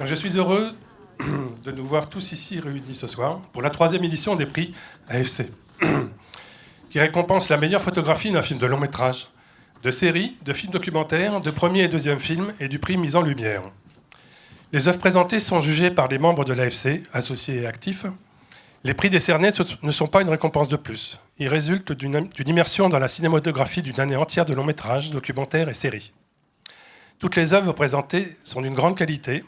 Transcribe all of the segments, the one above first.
Je suis heureux de nous voir tous ici réunis ce soir pour la 3e édition des prix AFC, qui récompense la meilleure photographie d'un film de long métrage, de série, de film documentaire, de premier et deuxième film et du prix mise en lumière. Les œuvres présentées sont jugées par les membres de l'AFC, associés et actifs. Les prix décernés ne sont pas une récompense de plus. Ils résultent d'une immersion dans la cinématographie d'une année entière de long métrage, documentaire et série. Toutes les œuvres présentées sont d'une grande qualité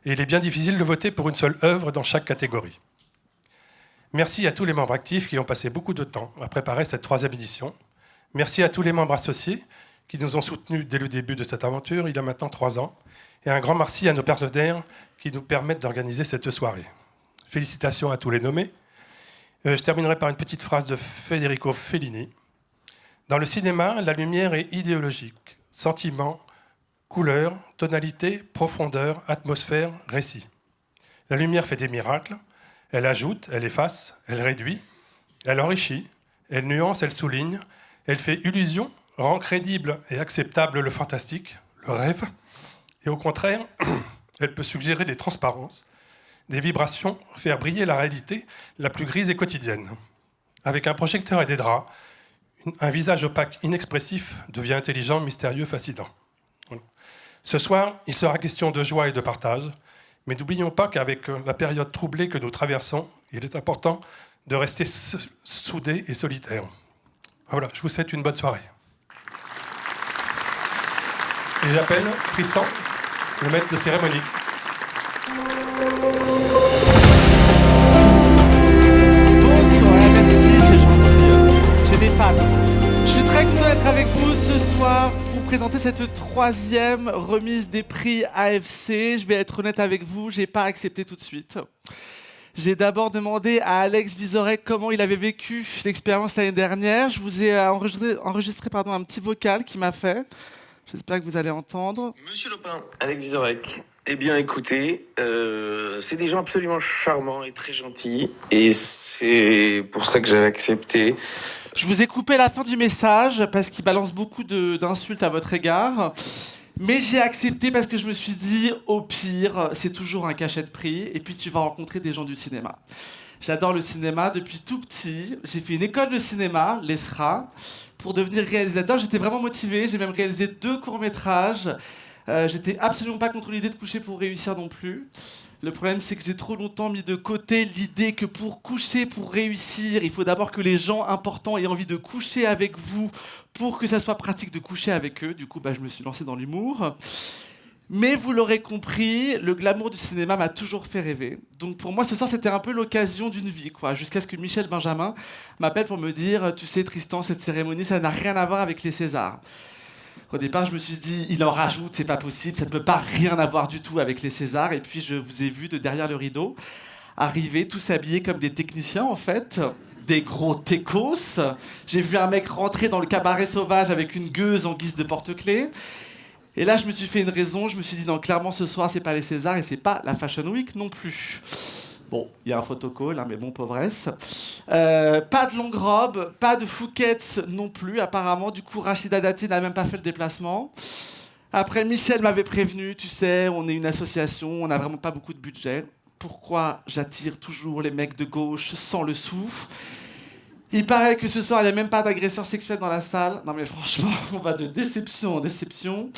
et il est bien difficile de voter pour une seule œuvre dans chaque catégorie. Merci à tous les membres actifs qui ont passé beaucoup de temps à préparer cette 3e édition. Merci à tous les membres associés qui nous ont soutenus dès le début de cette aventure, il y a maintenant 3 ans. Et un grand merci à nos partenaires qui nous permettent d'organiser cette soirée. Félicitations à tous les nommés. Je terminerai par une petite phrase de Federico Fellini. Dans le cinéma, la lumière est idéologique. Sentiment, couleur, tonalité, profondeur, atmosphère, récit. La lumière fait des miracles. Elle ajoute, elle efface, elle réduit, elle enrichit, elle nuance, elle souligne, elle fait illusion, rend crédible et acceptable le fantastique, le rêve. Et au contraire, elle peut suggérer des transparences, des vibrations, faire briller la réalité la plus grise et quotidienne. Avec un projecteur et des draps, un visage opaque, inexpressif, devient intelligent, mystérieux, fascinant. Ce soir, il sera question de joie et de partage, mais n'oublions pas qu'avec la période troublée que nous traversons, il est important de rester soudés et solitaires. Voilà, je vous souhaite une bonne soirée. Et j'appelle Tristan, le maître de cérémonie. Bonsoir, merci, c'est gentil. J'ai des fans. Je suis très content d'être avec vous ce soir pour présenter cette 3e remise des prix AFC. Je vais être honnête avec vous, j'ai pas accepté tout de suite. J'ai d'abord demandé à Alex Vizorek comment il avait vécu l'expérience l'année dernière. Je vous ai enregistré un petit vocal qu'il m'a fait. J'espère que vous allez entendre. Monsieur Lopin, Alex Vizorek. Eh bien, écoutez, c'est des gens absolument charmants et très gentils. Et c'est pour ça que j'avais accepté. Je vous ai coupé la fin du message parce qu'il balance beaucoup d'insultes à votre égard. Mais j'ai accepté parce que je me suis dit, au pire, c'est toujours un cachet de prix. Et puis, tu vas rencontrer des gens du cinéma. J'adore le cinéma depuis tout petit. J'ai fait une école de cinéma, l'ESRA, pour devenir réalisateur. J'étais vraiment motivé. J'ai même réalisé 2 courts-métrages. J'étais absolument pas contre l'idée de coucher pour réussir non plus. Le problème, c'est que j'ai trop longtemps mis de côté l'idée que pour coucher, pour réussir, il faut d'abord que les gens importants aient envie de coucher avec vous pour que ça soit pratique de coucher avec eux. Du coup, je me suis lancé dans l'humour. Mais vous l'aurez compris, le glamour du cinéma m'a toujours fait rêver. Donc pour moi, ce soir, c'était un peu l'occasion d'une vie, quoi. Jusqu'à ce que Michel Benjamin m'appelle pour me dire « Tu sais, Tristan, cette cérémonie, ça n'a rien à voir avec les Césars. » Au départ, je me suis dit, il en rajoute, c'est pas possible, ça ne peut pas rien avoir du tout avec les Césars. Et puis, je vous ai vu de derrière le rideau arriver, tous habillés comme des techniciens, en fait, des gros techos. J'ai vu un mec rentrer dans le cabaret sauvage avec une gueuse en guise de porte-clés. Et là, je me suis fait une raison, je me suis dit, non, clairement, ce soir, c'est pas les Césars et c'est pas la Fashion Week non plus. Bon, il y a un photocall, mais bon, pauvresse. Pas de longue robe, pas de Fouquet's non plus, apparemment. Du coup, Rachida Dati n'a même pas fait le déplacement. Après, Michel m'avait prévenu, tu sais, on est une association, on n'a vraiment pas beaucoup de budget. Pourquoi j'attire toujours les mecs de gauche sans le sou ? Il paraît que ce soir, il n'y a même pas d'agresseur sexuel dans la salle. Non mais franchement, on va de déception en déception.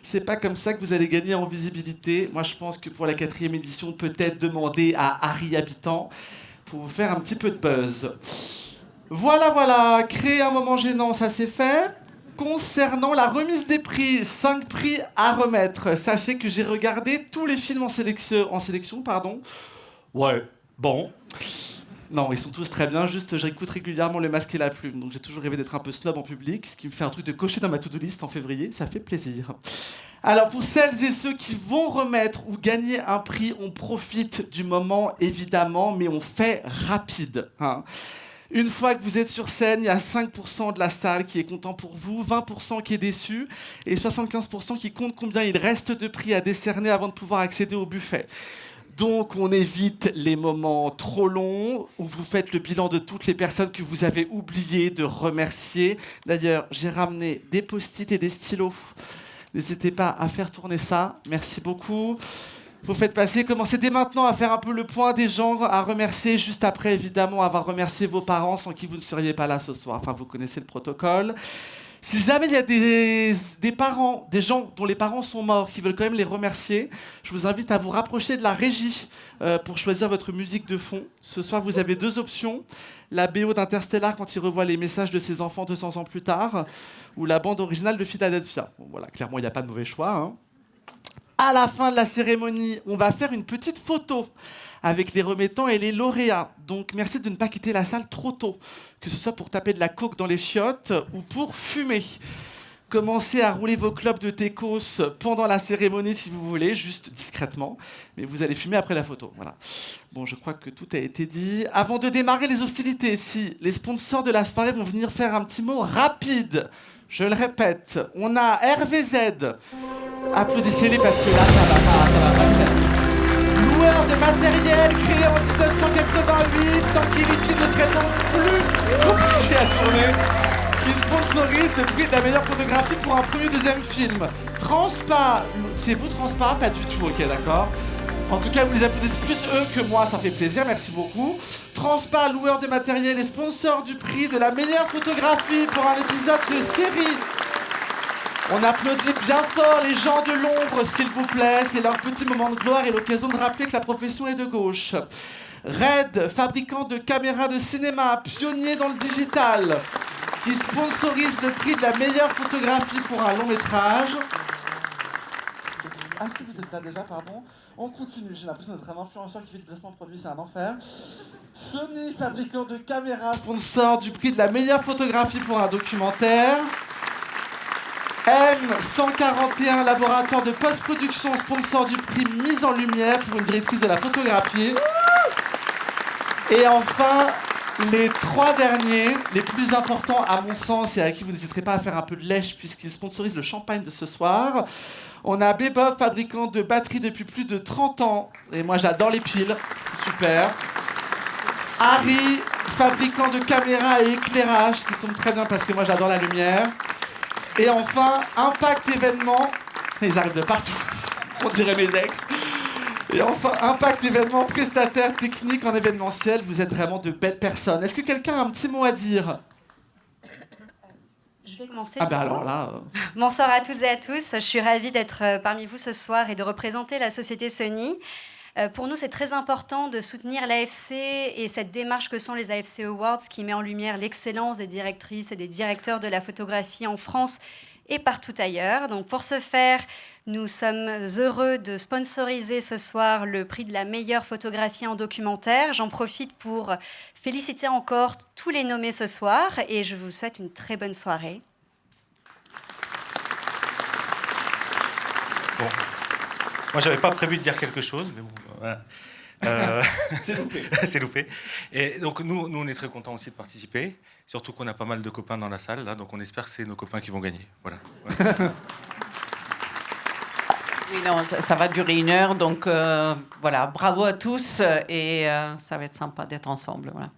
C'est pas comme ça que vous allez gagner en visibilité. Moi, je pense que pour la 4e édition, peut-être demander à Harry Habitant pour vous faire un petit peu de buzz. Voilà, créer un moment gênant, ça c'est fait. Concernant la remise des prix, 5 prix à remettre. Sachez que j'ai regardé tous les films en sélection. Ouais, bon. Non, ils sont tous très bien, juste j'écoute régulièrement Le Masque et la Plume, donc j'ai toujours rêvé d'être un peu snob en public, ce qui me fait un truc de cocher dans ma to-do list en février, ça fait plaisir. Alors pour celles et ceux qui vont remettre ou gagner un prix, on profite du moment évidemment, mais on fait rapide. Une fois que vous êtes sur scène, il y a 5% de la salle qui est content pour vous, 20% qui est déçu, et 75% qui compte combien il reste de prix à décerner avant de pouvoir accéder au buffet. Donc, on évite les moments trop longs où vous faites le bilan de toutes les personnes que vous avez oublié de remercier. D'ailleurs, j'ai ramené des post-it et des stylos. N'hésitez pas à faire tourner ça. Merci beaucoup. vous faites passer. Commencez dès maintenant à faire un peu le point des gens à remercier, juste après, évidemment, avoir remercié vos parents sans qui vous ne seriez pas là ce soir. Enfin, vous connaissez le protocole. Si jamais il y a des parents, des gens dont les parents sont morts, qui veulent quand même les remercier, je vous invite à vous rapprocher de la régie pour choisir votre musique de fond. Ce soir, vous avez 2 options. La BO d'Interstellar quand il revoit les messages de ses enfants 200 ans plus tard, ou la bande originale de Philadelphia. Bon, voilà, clairement, il n'y a pas de mauvais choix. Hein. À la fin de la cérémonie, on va faire une petite photo avec les remettants et les lauréats. Donc merci de ne pas quitter la salle trop tôt, que ce soit pour taper de la coke dans les chiottes ou pour fumer. Commencez à rouler vos clopes de Técos pendant la cérémonie si vous voulez, juste discrètement. Mais vous allez fumer après la photo. Voilà. Bon, je crois que tout a été dit. Avant de démarrer les hostilités, si les sponsors de la soirée vont venir faire un petit mot rapide. Je le répète, on a RVZ. Applaudissez-les parce que là, ça va pas le faire. Loueur de matériel créé en 1988, sans qui les films ne seraient donc plus compliqués à tourner, qui sponsorise le prix de la meilleure photographie pour un premier ou deuxième film. Transpa, c'est vous Transpa? Pas du tout, ok, d'accord. En tout cas, vous les applaudissez plus eux que moi, ça fait plaisir, merci beaucoup. Transpa, loueur de matériel et sponsor du prix de la meilleure photographie pour un épisode de série. On applaudit bien fort les gens de l'ombre, s'il vous plaît. C'est leur petit moment de gloire et l'occasion de rappeler que la profession est de gauche. Red, fabricant de caméras de cinéma, pionnier dans le digital, qui sponsorise le prix de la meilleure photographie pour un long métrage. Ah si, vous êtes là déjà, pardon. On continue, j'ai l'impression d'être un influenceur qui fait du placement de produits, c'est un enfer. Sony, fabricant de caméras, sponsor du prix de la meilleure photographie pour un documentaire. M141, laboratoire de post-production, sponsor du prix Mise en Lumière pour une directrice de la photographie. Et enfin, les 3 derniers, les plus importants à mon sens et à qui vous n'hésiterez pas à faire un peu de lèche puisqu'ils sponsorisent le champagne de ce soir. On a Bebop, fabricant de batteries depuis plus de 30 ans. Et moi, j'adore les piles, c'est super. Harry, fabricant de caméras et éclairage, ce qui tombe très bien parce que moi, j'adore la lumière. Et enfin, Impact Événement. Ils arrivent de partout, on dirait mes ex. Et enfin, Impact Événement, prestataire technique en événementiel. Vous êtes vraiment de belles personnes. Est-ce que quelqu'un a un petit mot à dire ? Je vais commencer. Ah ben alors là... Bonsoir à toutes et à tous. Je suis ravie d'être parmi vous ce soir et de représenter la société Sony. Pour nous, c'est très important de soutenir l'AFC et cette démarche que sont les AFC Awards qui met en lumière l'excellence des directrices et des directeurs de la photographie en France et partout ailleurs. Donc pour ce faire, nous sommes heureux de sponsoriser ce soir le prix de la meilleure photographie en documentaire. J'en profite pour féliciter encore tous les nommés ce soir et je vous souhaite une très bonne soirée. Bon. Moi, j'avais pas prévu de dire quelque chose, mais bon, voilà. C'est loupé. C'est loupé. Et donc, nous, on est très contents aussi de participer. Surtout qu'on a pas mal de copains dans la salle, là, donc on espère que c'est nos copains qui vont gagner. Voilà. Oui, non, ça va durer 1 heure, donc voilà, bravo à tous et ça va être sympa d'être ensemble. Voilà.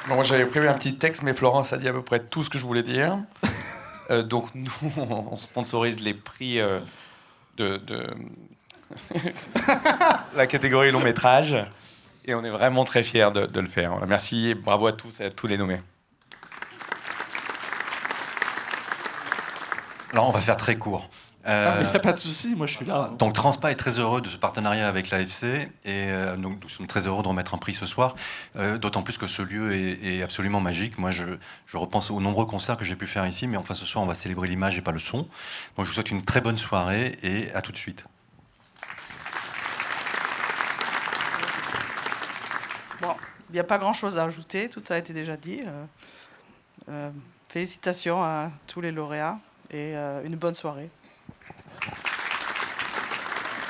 Bon, moi, j'avais prévu un petit texte, mais Florence a dit à peu près tout ce que je voulais dire. Donc nous, on sponsorise les prix de la catégorie long métrage et on est vraiment très fiers de le faire. Merci et bravo à tous et à tous les nommés. Alors on va faire très court. Il n'y a pas de souci, moi je suis là. Donc Transpa est très heureux de ce partenariat avec l'AFC et donc nous sommes très heureux de remettre un prix ce soir, d'autant plus que ce lieu est absolument magique. Moi je repense aux nombreux concerts que j'ai pu faire ici, mais enfin ce soir on va célébrer l'image et pas le son. Donc je vous souhaite une très bonne soirée et à tout de suite. Bon, il n'y a pas grand-chose à ajouter, tout a été déjà dit. Félicitations à tous les lauréats et une bonne soirée.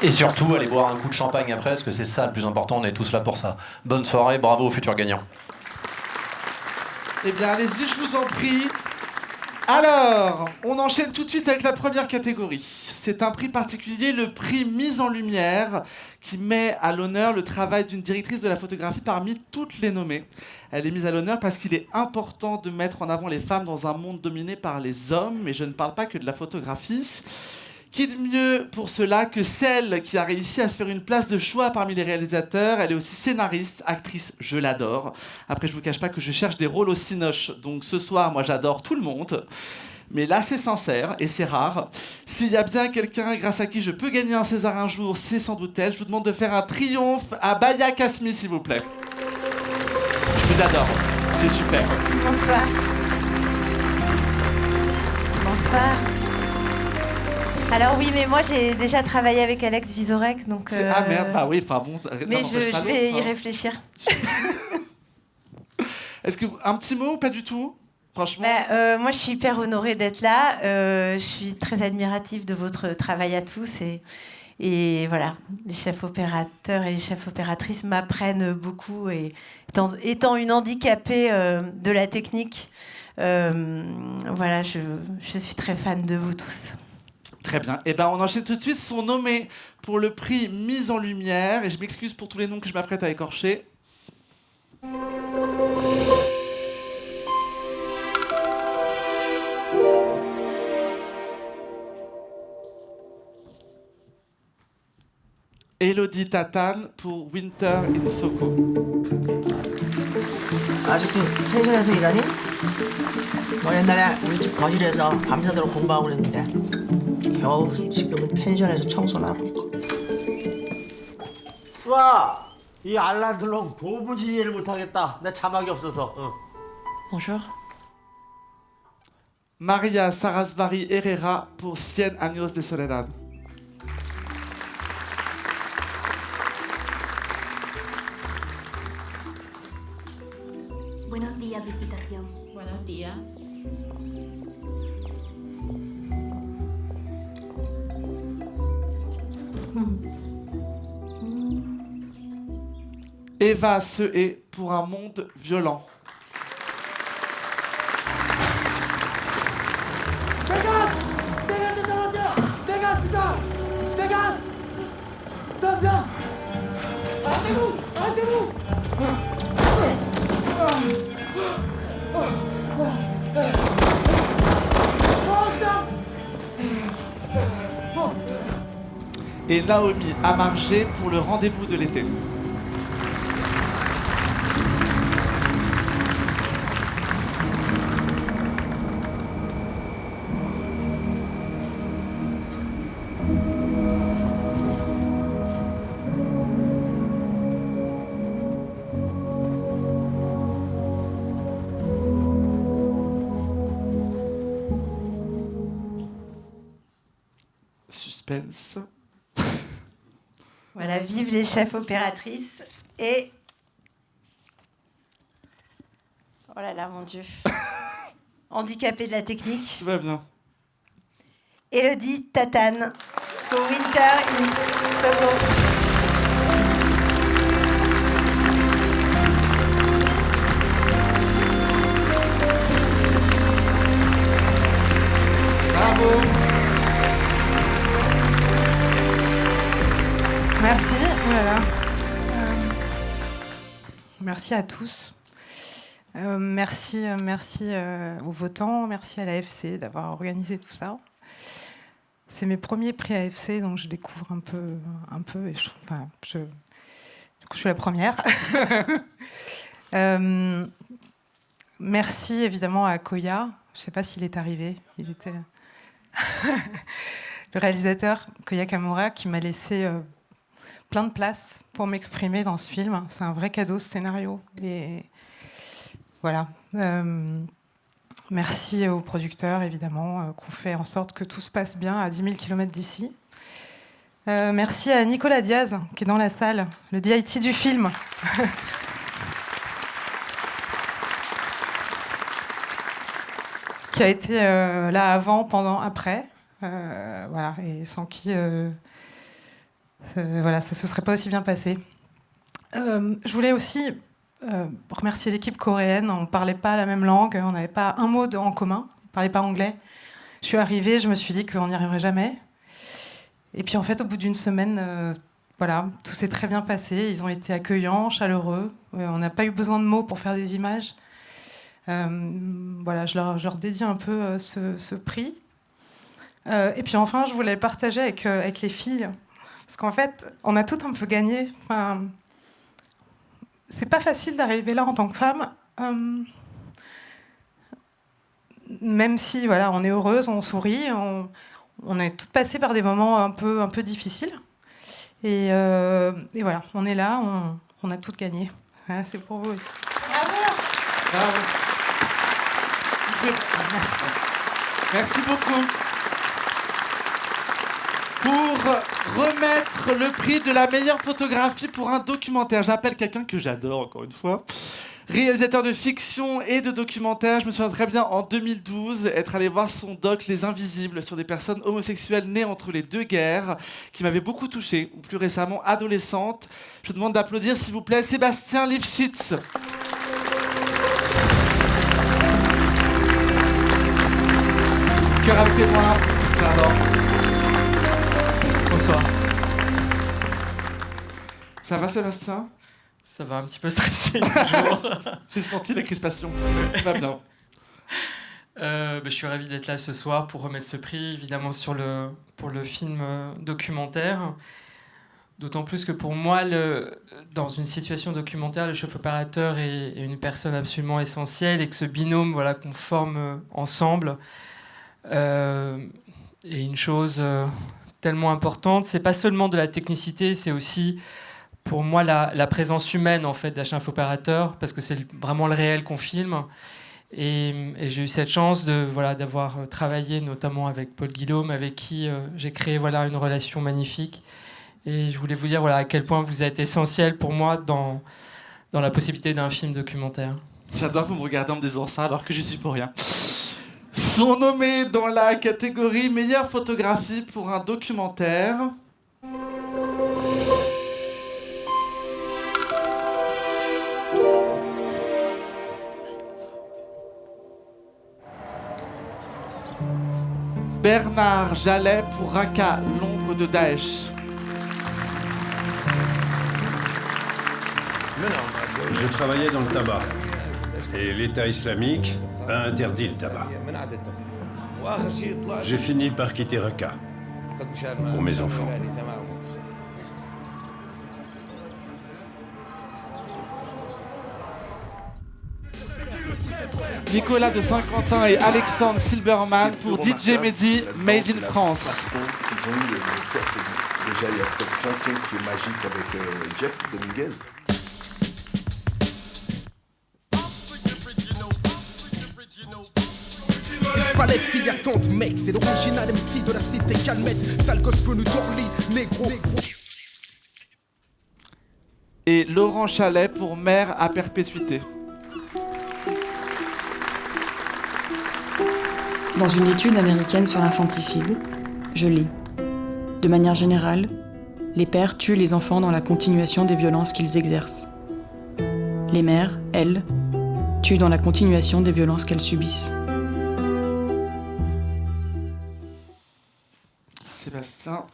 Et surtout, allez boire un coup de champagne après, parce que c'est ça le plus important, on est tous là pour ça. Bonne soirée, bravo aux futurs gagnants. Eh bien, allez-y, je vous en prie. Alors, on enchaîne tout de suite avec la première catégorie. C'est un prix particulier, le prix Mise en Lumière, qui met à l'honneur le travail d'une directrice de la photographie parmi toutes les nommées. Elle est mise à l'honneur parce qu'il est important de mettre en avant les femmes dans un monde dominé par les hommes, et je ne parle pas que de la photographie, Qui de mieux pour cela que celle qui a réussi à se faire une place de choix parmi les réalisateurs. Elle est aussi scénariste, actrice, je l'adore. Après, je vous cache pas que je cherche des rôles au cinoche. Donc ce soir, moi j'adore tout le monde. Mais là, c'est sincère et c'est rare. S'il y a bien quelqu'un grâce à qui je peux gagner un César un jour, c'est sans doute elle. Je vous demande de faire un triomphe à Baya Kasmi, s'il vous plaît. Je vous adore. C'est super. Bonsoir. Bonsoir. Alors oui, mais moi j'ai déjà travaillé avec Alex Vizorek, donc... Ah merde, bah oui, enfin bon... Mais je vais y réfléchir. Est-ce que un petit mot ou pas du tout? Franchement. Moi je suis hyper honorée d'être là. Je suis très admirative de votre travail à tous. Et voilà, les chefs opérateurs et les chefs opératrices m'apprennent beaucoup. Et étant une handicapée de la technique, voilà, je suis très fan de vous tous. Très bien. Eh ben, on enchaîne tout de suite. Sont nommés pour le prix Mise en Lumière. Et je m'excuse pour tous les noms que je m'apprête à écorcher. Elodie Tatane pour Winter in Soko. 아직도 펜션에서 일하니? 너 옛날에 우리 집 거실에서 밤새도록 공부하고 그랬는데 겨우 지금은 펜션에서 청소나 하고 있고. 와! 이 알라들롱 도무지 이해를 못하겠다. 나 자막이 없어서. Bonjour. Maria Sarasvari Herrera pour Cien Años de Soledad. Buenos días, visitación. Buenos días. Eva Sehé pour Un monde violent. Dégage! Dégage de ta voiture! Dégage, putain! Dégage! Ça va bien! Arrêtez-vous! Arrêtez-vous! Et Naomi Amargé pour Le rendez-vous de l'été. Suspense. Voilà, vive les chefs opératrices et... Oh là là, mon Dieu. Handicapée de la technique. Tout va bien. Elodie Tatane pour Winter in Soko. Bravo. Merci. Oh là là. Merci à tous. Merci aux votants. Merci à l'AFC d'avoir organisé tout ça. C'est mes premiers prix AFC, donc je découvre un peu. Et du coup, je suis la première. Merci évidemment à Koya. Je ne sais pas s'il est arrivé. Il était le réalisateur Koya Kamura qui m'a laissé plein de place pour m'exprimer dans ce film. C'est un vrai cadeau, ce scénario. Et voilà. Merci aux producteurs, évidemment, qui ont fait en sorte que tout se passe bien à 10 000 km d'ici. Merci à Nicolas Diaz, qui est dans la salle, le DIT du film. Qui a été là avant, pendant, après. Voilà, et sans qui... voilà, ça ne se serait pas aussi bien passé. Je voulais aussi remercier l'équipe coréenne. On ne parlait pas la même langue, on n'avait pas un mot en commun, on ne parlait pas anglais. Je suis arrivée, je me suis dit qu'on n'y arriverait jamais. Et puis en fait, au bout d'une semaine, voilà, tout s'est très bien passé. Ils ont été accueillants, chaleureux. On n'a pas eu besoin de mots pour faire des images. Voilà, je leur dédie un peu ce prix. Et puis enfin, je voulais le partager avec les filles. Parce qu'en fait, on a tout un peu gagné. Enfin, c'est pas facile d'arriver là en tant que femme. Même si voilà, on est heureuse, on sourit, on est toutes passées par des moments un peu difficiles. Et voilà, on est là, on a toutes gagné. Voilà, c'est pour vous aussi. Bravo. Merci beaucoup. Pour remettre le prix de la meilleure photographie pour un documentaire, j'appelle quelqu'un que j'adore, encore une fois. Réalisateur de fiction et de documentaire, je me souviens très bien en 2012 être allé voir son doc Les Invisibles sur des personnes homosexuelles nées entre les deux guerres, qui m'avait beaucoup touché, ou plus récemment adolescente. Je vous demande d'applaudir s'il vous plaît Sébastien Lifshitz. Cœur avec les moi. Pardon. Bonsoir. Ça va Sébastien? Ça va, un petit peu stressé toujours. J'ai senti la crispation. Tout va bien. Je suis ravi d'être là ce soir pour remettre ce prix, évidemment, pour le film documentaire. D'autant plus que pour moi, dans une situation documentaire, le chef opérateur est une personne absolument essentielle et que ce binôme voilà, qu'on forme ensemble est une chose tellement importante. C'est pas seulement de la technicité, c'est aussi pour moi la présence humaine en fait d'un chef opérateur, parce que c'est vraiment le réel qu'on filme. Et j'ai eu cette chance d'avoir travaillé notamment avec Paul Guillaume, avec qui j'ai créé une relation magnifique. Et je voulais vous dire à quel point vous êtes essentiel pour moi dans la possibilité d'un film documentaire. J'adore vous me regarder en me disant ça alors que je suis pour rien. Sont nommés dans la catégorie meilleure photographie pour un documentaire. Bernard Jallet pour Raqqa, l'ombre de Daesh. Je travaillais dans le tabac. Et l'État islamique a interdit le tabac. J'ai fini par quitter Raqqa. Pour mes enfants. Nicolas de Saint-Quentin et Alexandre Silberman pour DJ Mehdi, Made in France. Ils ont eu de faire déjà il y a cette rencontre qui est magique avec Jeff Dominguez. Palestine compte mec, c'est l'original MC de la cité calmette. Sale gosse venu d'Orly, négro. Et Laurent Chalet pour Mère à perpétuité. Dans une étude américaine sur l'infanticide, je lis. De manière générale, les pères tuent les enfants dans la continuation des violences qu'ils exercent. Les mères, elles, tuent dans la continuation des violences qu'elles subissent. Sébastien.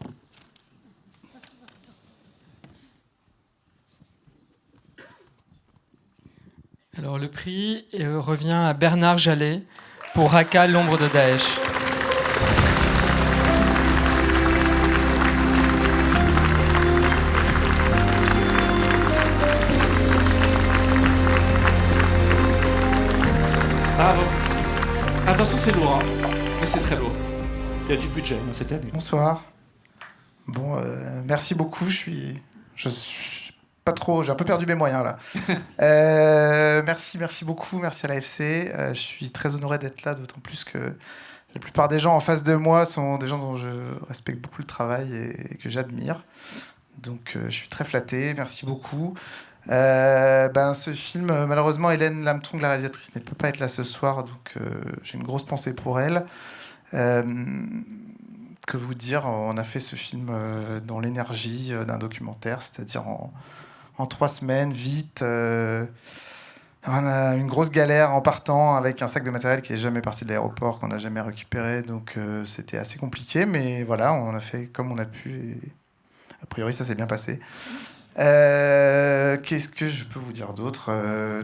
Alors le prix revient à Bernard Jallet pour Raqqa, l'ombre de Daesh. Bravo. Attention, c'est lourd, hein. Mais c'est très lourd. Il y a du budget cette année. Bonsoir. Bon, merci beaucoup. Je suis pas trop. J'ai un peu perdu mes moyens là. Merci beaucoup. Merci à l'AFC. Je suis très honoré d'être là, d'autant plus que la plupart des gens en face de moi sont des gens dont je respecte beaucoup le travail et que j'admire. Donc, je suis très flatté. Merci beaucoup. Ce film, malheureusement, Hélène Lamtong, la réalisatrice, ne peut pas être là ce soir, donc j'ai une grosse pensée pour elle. Que vous dire, on a fait ce film dans l'énergie d'un documentaire, c'est-à-dire en 3 semaines, vite. On a une grosse galère en partant avec un sac de matériel qui n'est jamais parti de l'aéroport, qu'on n'a jamais récupéré, donc c'était assez compliqué, mais voilà, on a fait comme on a pu et a priori ça s'est bien passé. Qu'est-ce que je peux vous dire d'autre?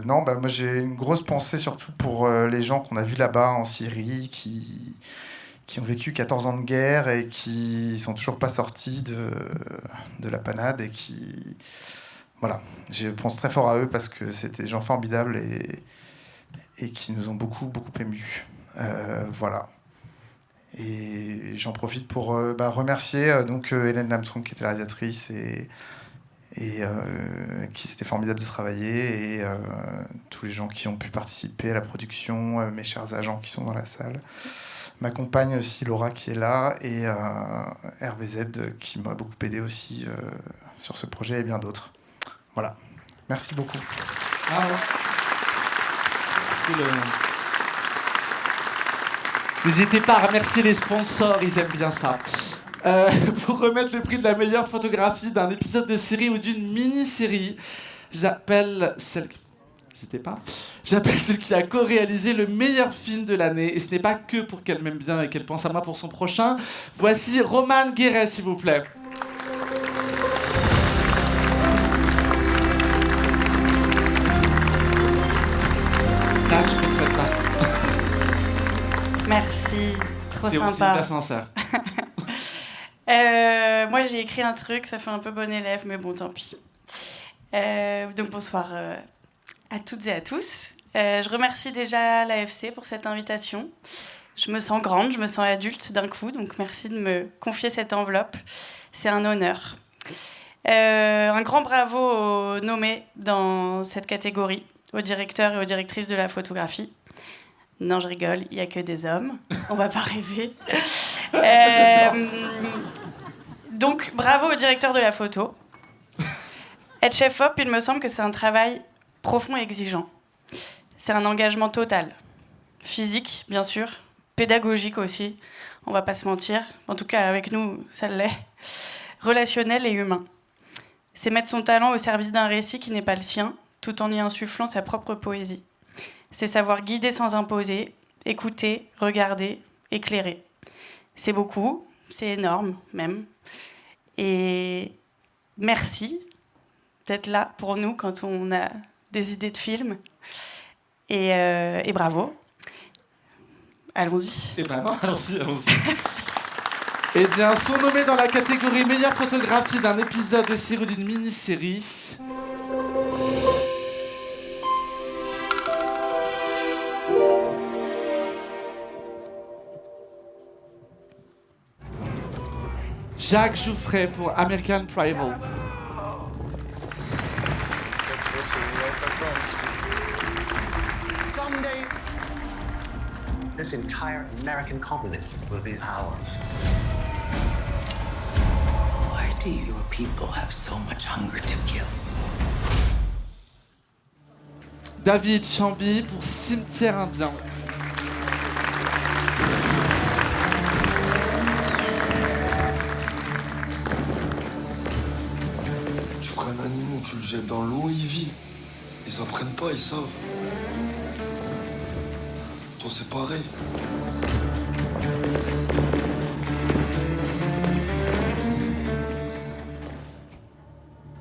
Moi j'ai une grosse pensée surtout pour les gens qu'on a vus là-bas en Syrie qui qui ont vécu 14 ans de guerre et qui sont toujours pas sortis de la panade et qui... Voilà, je pense très fort à eux parce que c'était des gens formidables et qui nous ont beaucoup, beaucoup émus. Voilà. Et j'en profite pour remercier Hélène Lamstrong qui était la réalisatrice et qui c'était formidable de travailler et tous les gens qui ont pu participer à la production, mes chers agents qui sont dans la salle, ma compagne aussi Laura qui est là et RVZ qui m'a beaucoup aidé aussi sur ce projet et bien d'autres. Voilà, merci beaucoup. Bravo. N'hésitez pas à remercier les sponsors, ils aiment bien ça. Pour remettre le prix de la meilleure photographie d'un épisode de série ou d'une mini-série, j'appelle celle qui a co-réalisé le meilleur film de l'année. Et ce n'est pas que pour qu'elle m'aime bien et qu'elle pense à moi pour son prochain. Voici Romane Guéret, s'il vous plaît. Là, je peux te mettre là. Merci, trop C'est sympa. aussi hyper sincère. Moi, j'ai écrit un truc, ça fait un peu bon élève, mais bon, tant pis. Donc, bonsoir à toutes et à tous. Je remercie déjà l'AFC pour cette invitation. Je me sens grande, je me sens adulte d'un coup, donc merci de me confier cette enveloppe. C'est un honneur. Un grand bravo aux nommés dans cette catégorie, aux directeurs et aux directrices de la photographie. Non, je rigole, il n'y a que des hommes. On va pas rêver. Donc, bravo au directeur de la photo. Être chef-op, il me semble que c'est un travail profond et exigeant. C'est un engagement total. Physique, bien sûr. Pédagogique aussi. On va pas se mentir. En tout cas, avec nous, ça l'est. Relationnel et humain. C'est mettre son talent au service d'un récit qui n'est pas le sien, tout en y insufflant sa propre poésie. C'est savoir guider sans imposer, écouter, regarder, éclairer. C'est beaucoup, c'est énorme même. Et merci d'être là pour nous quand on a des idées de films. Et bravo. Allons-y. Eh ben non, allons-y. Eh bien, sont nommés dans la catégorie meilleure photographie d'un épisode de série ou d'une mini-série. Jacques Jouffret pour American Primal. Someday, this entire American continent will be ours. Why do your people have so much hunger to kill? David Chamby pour Cimetière indien. Tu prends un animal, tu le jettes dans l'eau, il vit. Ils apprennent pas, ils savent. Toi, c'est pareil.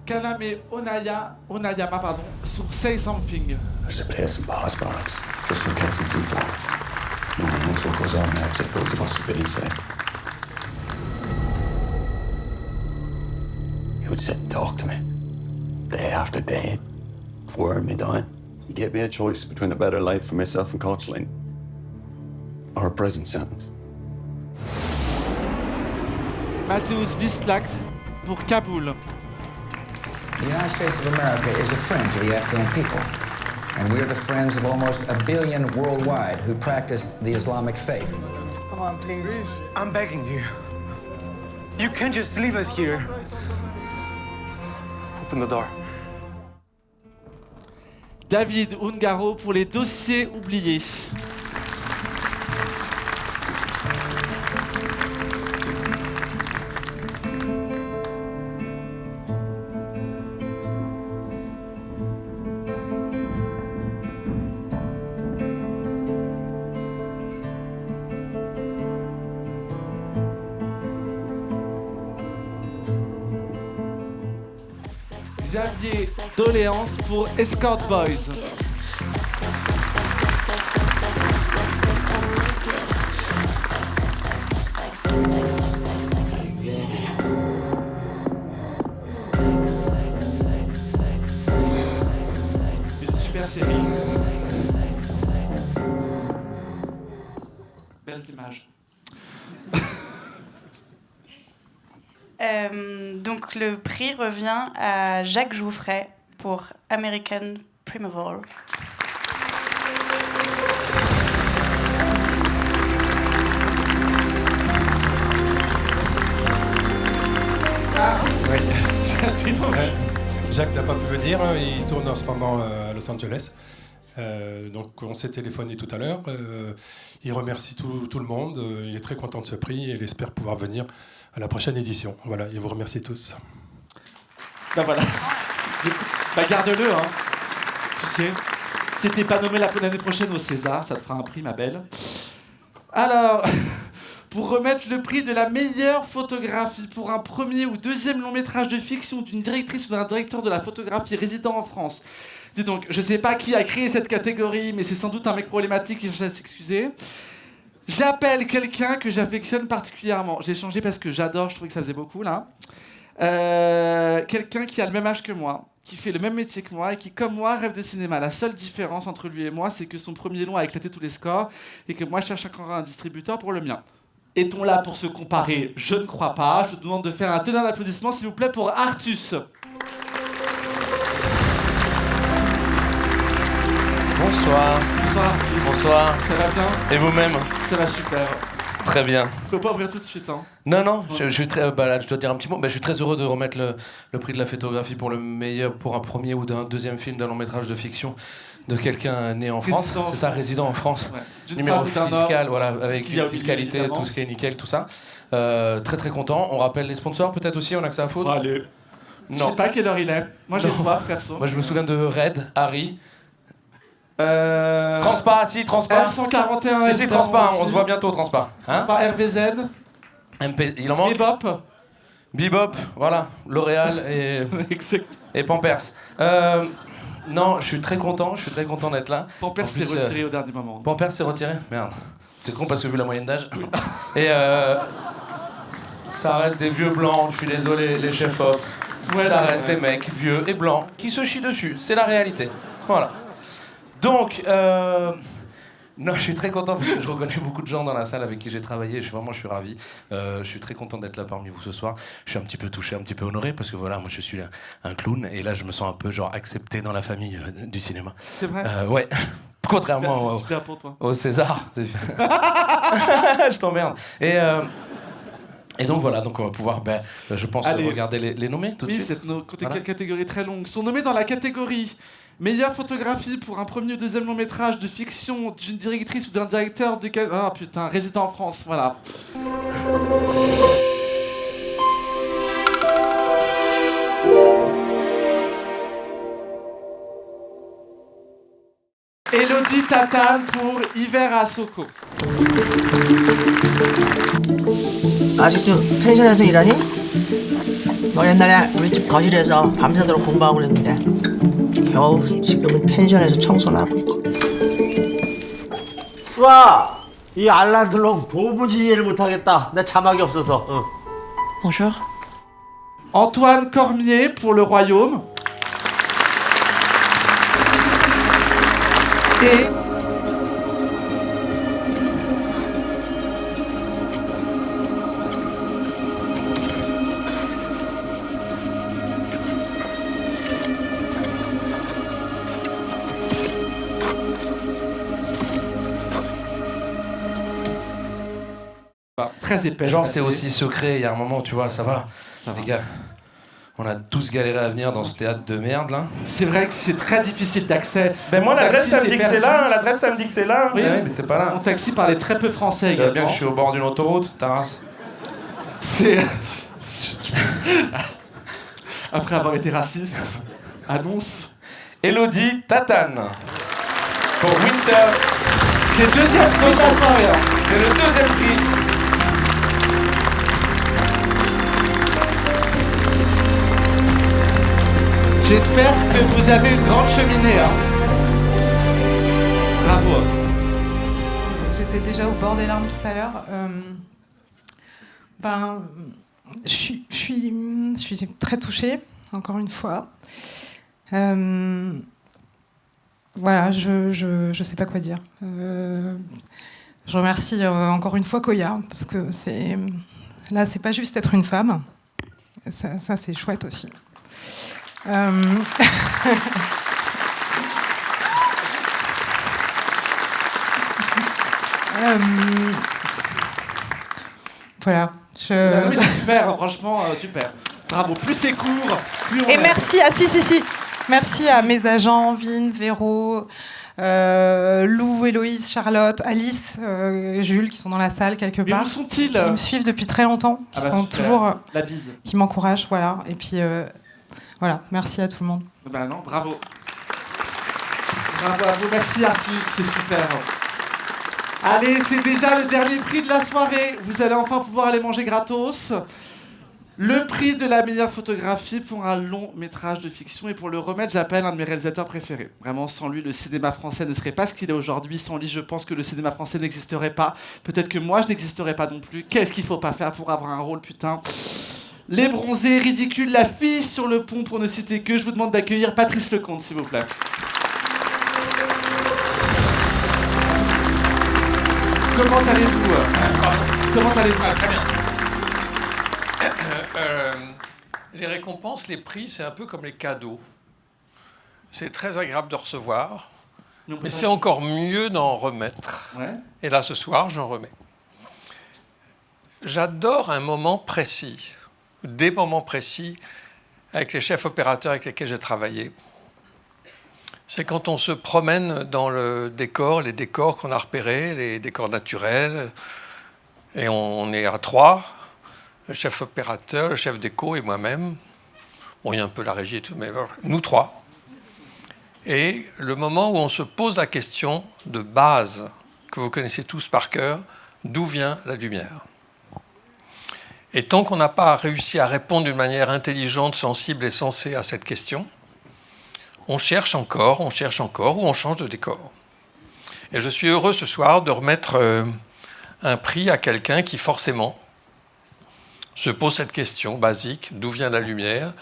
Kaname Onayama, sur Say Something. There's a place in Paris Barracks, just for kids in C4. No one knows what goes on there except those of us who've been inside. He would sit and talk to me, day after day, before me dying. He gave me a choice between a better life for myself and Kochline, or a prison sentence. Mateusz Wisłak pour Kaboul. The United States of America is a friend to the Afghan people, and we're the friends of almost 1 billion worldwide who practice the Islamic faith. Come on, please. I'm begging you. You can't just leave us here. Open the door. David Ungaro pour Les Dossiers oubliés. Xavier Doléance pour Escort Boys. série. Belles images. Donc le prix revient à Jacques Jouffret pour American Primeval. Oui. Jacques n'a pas pu venir, il tourne en ce moment à Los Angeles. Donc on s'est téléphoné tout à l'heure. Il remercie tout le monde, il est très content de ce prix et il espère pouvoir venir à la prochaine édition. Voilà, il vous remercie tous. Ben voilà. Bah garde-le, hein. Tu sais, si t'es pas nommé l'année prochaine au César, ça te fera un prix, ma belle. Alors, pour remettre le prix de la meilleure photographie pour un premier ou deuxième long métrage de fiction d'une directrice ou d'un directeur de la photographie résidant en France. Dis donc, je sais pas qui a créé cette catégorie, mais c'est sans doute un mec problématique qui cherche à s'excuser. J'appelle quelqu'un que j'affectionne particulièrement. J'ai changé parce que j'adore, je trouvais que ça faisait beaucoup là. Quelqu'un qui a le même âge que moi, qui fait le même métier que moi et qui, comme moi, rêve de cinéma. La seule différence entre lui et moi, c'est que son premier long a éclaté tous les scores et que moi, je cherche encore un distributeur pour le mien. Est-on là pour se comparer? Je ne crois pas. Je vous demande de faire un tonnerre d'applaudissements, s'il vous plaît, pour Artus. Bonsoir. Bonsoir Artus. Bonsoir. Ça va bien? Et vous-même? Ça va super. Très bien. Faut pas ouvrir tout de suite, hein. Non, je suis très, là, je dois dire un petit mot. Je suis très heureux de remettre le prix de la photographie pour le meilleur, pour un premier ou d'un deuxième film d'un long métrage de fiction de quelqu'un né en France. C'est ça, résident en France. Ouais. Numéro fiscal, voilà, avec qu'il y a une fiscalité, évidemment. tout ce qui est nickel, tout ça. Très très content. On rappelle les sponsors peut-être aussi, on a que ça à foutre. Allez. Non. Je sais pas quelle heure il est. Moi j'ai soif, perso. Moi je me souviens de Red, Harry. Transpa, si, Transpa. M141, si, Transpa, on se voit bientôt, Transpa. Hein, Transpa RVZ. MP, il en manque. Bebop, voilà, L'Oréal et Pampers. Non, je suis très content d'être là. Pampers s'est retiré au dernier moment. Pampers s'est retiré? Merde. C'est con parce que vu la moyenne d'âge. Et ça reste des vieux blancs, je suis désolé, les chefs-op. Ouais, ça reste des mecs vieux et blancs qui se chient dessus, c'est la réalité. Voilà. Donc, non, je suis très content parce que je reconnais beaucoup de gens dans la salle avec qui j'ai travaillé. Je suis ravi. Je suis très content d'être là parmi vous ce soir. Je suis un petit peu touché, un petit peu honoré parce que voilà, moi je suis un clown et là je me sens un peu genre accepté dans la famille du cinéma. C'est vrai. Ouais. Contrairement super pour toi. au César. Je t'emmerde. Et donc voilà, donc on va pouvoir, je pense, regarder les nommés tout de suite. Oui, cette catégorie très longue. Sont nommés dans la catégorie meilleure photographie pour un premier ou deuxième long métrage de fiction d'une directrice ou d'un directeur de... Ah putain, résident en France, voilà. Elodie Tatane pour Hiver à Soko. 아직도 펜션에서 일하니? 너 옛날에 우리 집 거실에서 밤새도록 공부하고 그랬는데 겨우 지금은 펜션에서 청소나 하고 있고. 와! 이 알라들롱 도무지 이해를 못하겠다. 나 자막이 없어서. Bonjour. Antoine Cormier pour Le Royaume. Et très épais. Genre c'est aussi secret, il y a un moment, tu vois, ça va. Les gars, on a tous galéré à venir dans ce théâtre de merde là. C'est vrai que c'est très difficile d'accès. Ben moi l'adresse ça me Taxi, dit que c'est c'est là, l'adresse ça me dit que c'est là. Oui, mais c'est pas là. Mon taxi parlait très peu français également. Bien que je suis au bord d'une autoroute, Taras. C'est... Après avoir été raciste, annonce... Elodie Tatane pour Winter. C'est le deuxième prix de la soirée. C'est le deuxième prix. J'espère que vous avez une grande cheminée. Hein. Bravo. J'étais déjà au bord des larmes tout à l'heure. Je suis très touchée, encore une fois. voilà, je sais pas quoi dire. Je remercie encore une fois Koya, parce que là, c'est pas juste être une femme. Ça c'est chouette aussi. Voilà. Non, mais c'est super, franchement, super. Bravo. Plus c'est court, plus on Et aime. merci, si. Merci à mes agents, Vin, Véro, Lou, Héloïse, Charlotte, Alice, Jules, qui sont dans la salle quelque part. Mais où sont-ils ? Qui me suivent depuis très longtemps, qui sont super. toujours... La bise. Qui m'encouragent, voilà. Et puis, voilà, merci à tout le monde. Ben non, bravo. Bravo à vous, merci Artus, c'est super. Allez, c'est déjà le dernier prix de la soirée. Vous allez enfin pouvoir aller manger gratos. Le prix de la meilleure photographie pour un long métrage de fiction. Et pour le remettre, j'appelle un de mes réalisateurs préférés. Vraiment, sans lui, le cinéma français ne serait pas ce qu'il est aujourd'hui. Sans lui, je pense que le cinéma français n'existerait pas. Peut-être que moi, je n'existerais pas non plus. Qu'est-ce qu'il faut pas faire pour avoir un rôle, putain ? Les bronzés, ridicules, la fille sur le pont, pour ne citer que. Je vous demande d'accueillir Patrice Lecomte, s'il vous plaît. Comment allez-vous ? Comment allez-vous ? Très bien. Les récompenses, les prix, c'est un peu comme les cadeaux. C'est très agréable de recevoir, mais c'est encore mieux d'en remettre. Ouais. Et là, ce soir, j'en remets. J'adore un moment précis, des moments précis, avec les chefs opérateurs avec lesquels j'ai travaillé. C'est quand on se promène dans le décor, les décors qu'on a repérés, les décors naturels, et on est à 3, le chef opérateur, le chef déco et moi-même. Bon, il y a un peu la régie et tout, mais nous 3. Et le moment où on se pose la question de base, que vous connaissez tous par cœur, d'où vient la lumière ? Et tant qu'on n'a pas réussi à répondre d'une manière intelligente, sensible et sensée à cette question, on cherche encore, ou on change de décor. Et je suis heureux ce soir de remettre un prix à quelqu'un qui forcément se pose cette question basique, d'où vient la lumière,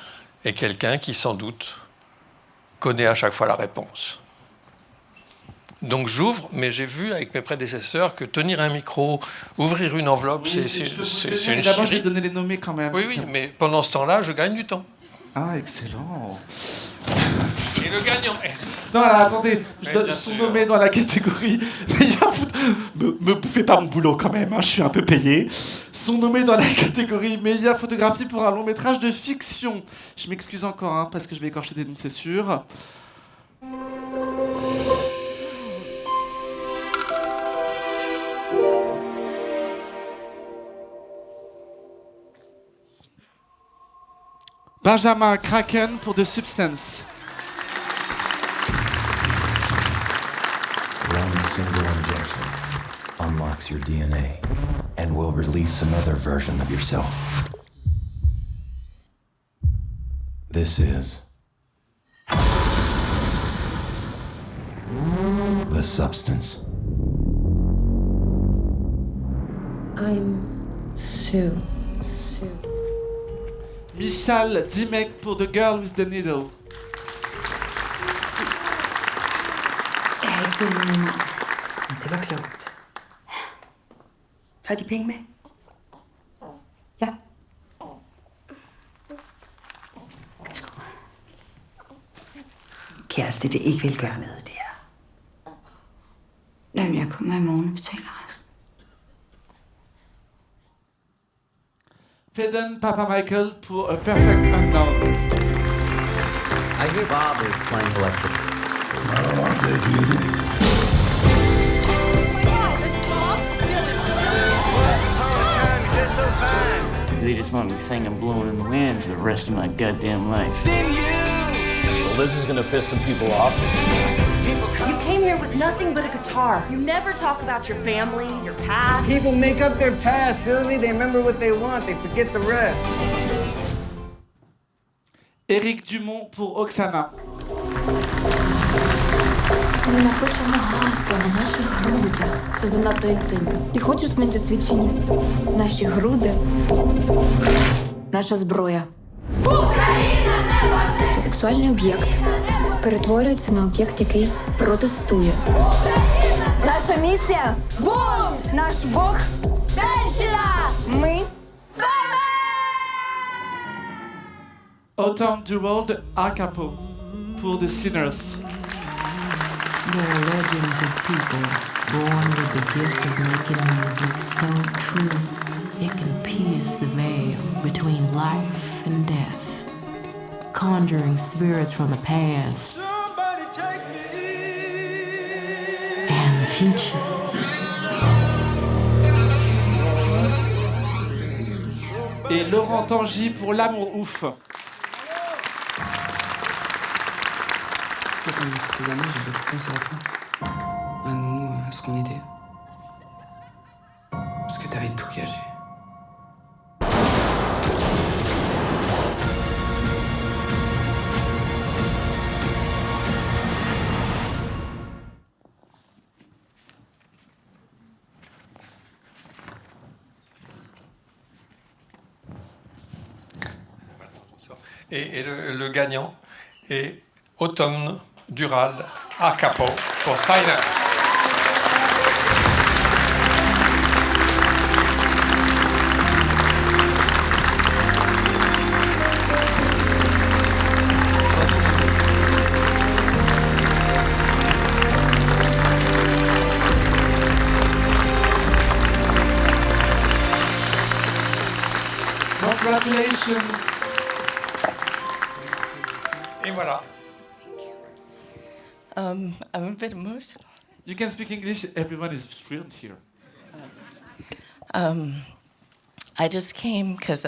et quelqu'un qui sans doute connaît à chaque fois la réponse. Donc j'ouvre, mais j'ai vu avec mes prédécesseurs que tenir un micro, ouvrir une enveloppe, Oui, c'est une d'abord, je vais chirurgie. donner les nommés quand même. Oui, mais pendant ce temps-là, je gagne du temps. Ah, excellent. Et le gagnant. Non, là, attendez, je suis nommé dans la catégorie. Me bouffez pas mon boulot quand même, hein, je suis un peu payé. Sont nommés dans la catégorie meilleure photographie pour un long métrage de fiction. Je m'excuse encore, hein, parce que je vais écorcher des noms, c'est sûr. Benjamin Kraken pour The Substance. One single injection unlocks your DNA and will release another version of yourself. This is The Substance. I'm Sue. Michal Dimek pour The Girl with the Needle. Det var klogt. Har de penge med? Ja. Værsgo. Kæreste, det ikke vil gøre noget, det her. Jamen, jeg kommer i morgen og betaler resten. Feden Papa Michael pour A Perfect Unknown. I hear Bob is playing electric. They just want me to sing I'm blowing in the wind for the rest of my goddamn life. Well, this is gonna piss some people off. You came here with nothing but a guitar. You never talk about your family, your past. People make up their past, Sylvie. They remember what they want. They forget the rest. Éric Dumont pour Oksana. Ми напишемо гасла на наших грудях. Це занадто інтимно. Ти хочеш змінити свідчення? Наші груди. Наша зброя. Україна не води! Сексуальний об'єкт. перетворюється на об'єкт, який протестує. Наша місія – бунт! Наш Бог – женщина! Ми Autumn du World a capo pour the sinners. There are legends of people born with the gift of making music so true it can pierce the veil between life and death, conjuring spirits from the past and the future. Et Laurent Tangy pour L'amour ouf. C'est comme si tu jamais j'ai beaucoup pensé à toi. À nous, ce qu'on était. Parce que t'avais tout gagé. Et le gagnant est Automne Dural a capo pour Silence. Congratulations. Et voilà. I'm a bit emotional. You can speak English. Everyone is thrilled here. I just came because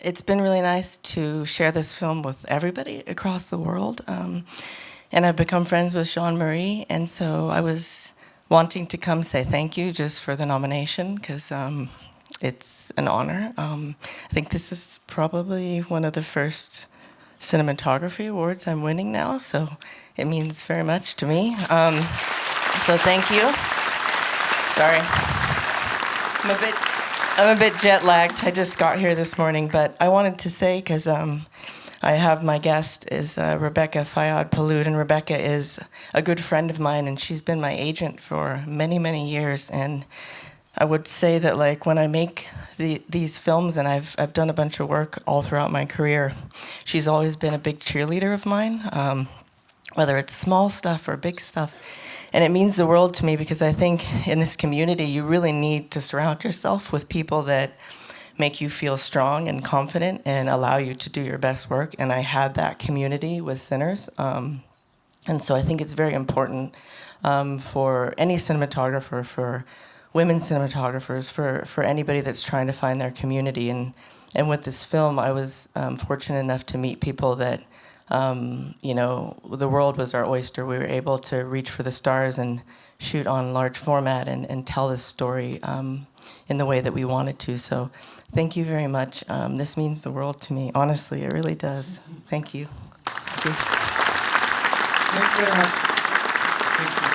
it's been really nice to share this film with everybody across the world. And I've become friends with Jean-Marie, and so I was wanting to come say thank you just for the nomination because it's an honor. I think this is probably one of the first cinematography awards I'm winning now, so it means very much to me. So thank you. Sorry. I'm a bit jet lagged. I just got here this morning, but I wanted to say, because I have my guest is Rebecca Fayad-Palud, and Rebecca is a good friend of mine, and she's been my agent for many, many years. And I would say that, like, when I make these films, and I've done a bunch of work all throughout my career, she's always been a big cheerleader of mine, whether it's small stuff or big stuff. And it means the world to me because I think in this community, you really need to surround yourself with people that make you feel strong and confident and allow you to do your best work. And I had that community with Sinners. And so I think it's very important for any cinematographer, for women cinematographers, for anybody that's trying to find their community. And with this film, I was fortunate enough to meet people that, you know, the world was our oyster. We were able to reach for the stars and shoot on large format and tell this story in the way that we wanted to. So thank you very much. This means the world to me. Honestly, it really does. Thank you. Thank you. Thank you very much. Thank you.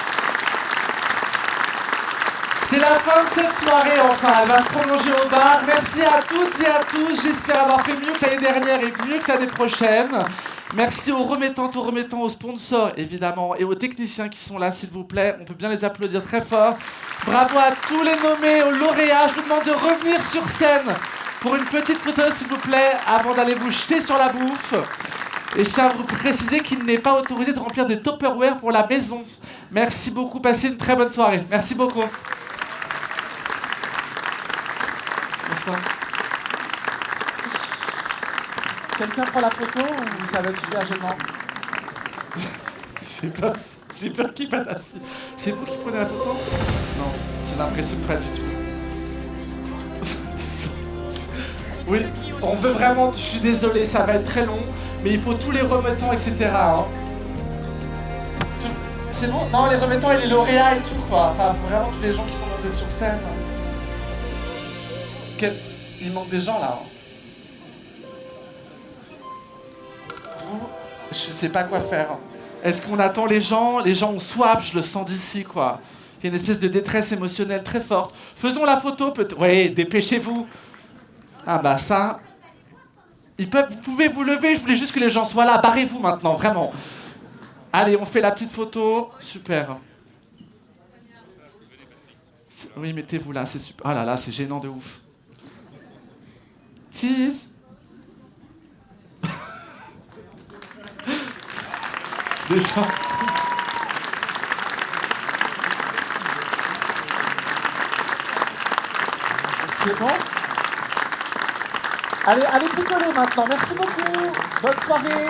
C'est la fin de cette soirée, enfin, elle va se prolonger au bar. Merci à toutes et à tous. J'espère avoir fait mieux que l'année dernière et mieux que l'année prochaine. Merci aux remettantes, aux sponsors, évidemment, et aux techniciens qui sont là, s'il vous plaît. On peut bien les applaudir très fort. Bravo à tous les nommés, aux lauréats. Je vous demande de revenir sur scène pour une petite photo, s'il vous plaît, avant d'aller vous jeter sur la bouffe. Et je tiens à vous préciser qu'il n'est pas autorisé de remplir des Tupperware pour la maison. Merci beaucoup, passez une très bonne soirée. Merci beaucoup. Bonsoir. Quelqu'un prend la photo ou ça va être super gênant? J'ai peur qu'il pâte assis. C'est vous qui prenez la photo? Non, j'ai l'impression que pas du tout. Oui, on veut vraiment, je suis désolé, ça va être très long, mais il faut tous les remettants, etc. Hein. C'est bon? Non, les remettants et les lauréats et tout, quoi. Enfin, faut vraiment tous les gens qui sont montés sur scène. Il manque des gens, là. Hein. Je sais pas quoi faire. Est-ce qu'on attend les gens? Les gens ont soif, je le sens d'ici, quoi. Il y a une espèce de détresse émotionnelle très forte. Faisons la photo, peut-être. Ouais, dépêchez-vous. Ah bah ça... Vous pouvez vous lever, je voulais juste que les gens soient là. Barrez-vous maintenant, vraiment. Allez, on fait la petite photo. Super. Oui, mettez-vous là, c'est super. Ah là là, c'est gênant de ouf. Cheese. Déjà. C'est bon? Allez, allez picoler maintenant. Merci beaucoup. Bonne soirée.